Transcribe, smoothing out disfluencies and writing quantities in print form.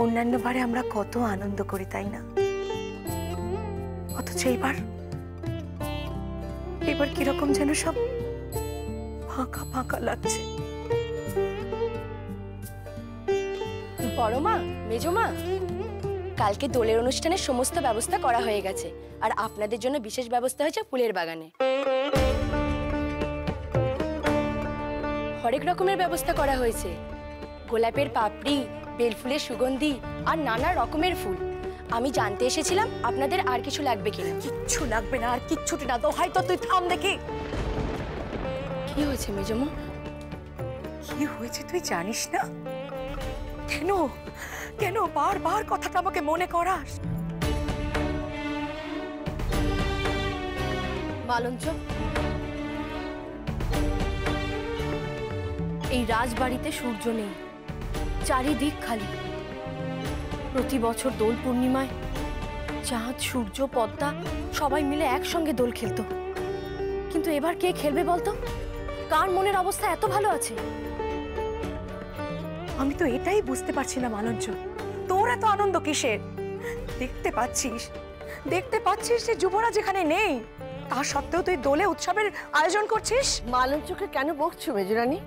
অন্যান্য বারে আমরা কত আনন্দ করি, তাই না? অথচ এবার কিরকম যেন সব ফাঁকা ফাঁকা লাগছে। বড় মা, মেজো মা, কালকে দোলের অনুষ্ঠানের সমস্ত ব্যবস্থা করা হয়ে গেছে, আর আপনাদের জন্য বিশেষ ব্যবস্থা হয়েছে ফুলের বাগানে। হরেক রকমের ব্যবস্থা করা হয়েছে, গোলাপের পাপড়ি, বেলফুলের সুগন্ধি আর নানা রকমের ফুল। আমি জানতে এসেছিলাম আপনাদের আর কিছু লাগবে কিনা। কিচ্ছু লাগবে না, আর কিচ্ছুটি না। তো হয়তো তুই থাম দেখি। কি হয়েছে মেজমা? কি হয়েছে তুই জানিস না? কেন কেন বারবার কথাটা আমাকে মনে করাস? মালঞ্চ, এই রাজবাড়িতে সূর্য নেই, চারিদিক খালি। প্রতি বছর দোল পূর্ণিমায় চাঁদ, সূর্য, পদ্মা সবাই মিলে একসঙ্গে দোল খেলতো, কিন্তু এবার কে খেলবে বলতো? কার মনের অবস্থা এত ভালো আছে? আমি তো এটাই বুঝতে পারছি না মালঞ্চ, তোর এত আনন্দ কিসের? দেখতে পাচ্ছিস যে যুবরাজ এখানে নেই, তা সত্ত্বেও তুই দোলে উৎসবের আয়োজন করছিস। মালঞ্চকে কেন বকছো মেজরানী?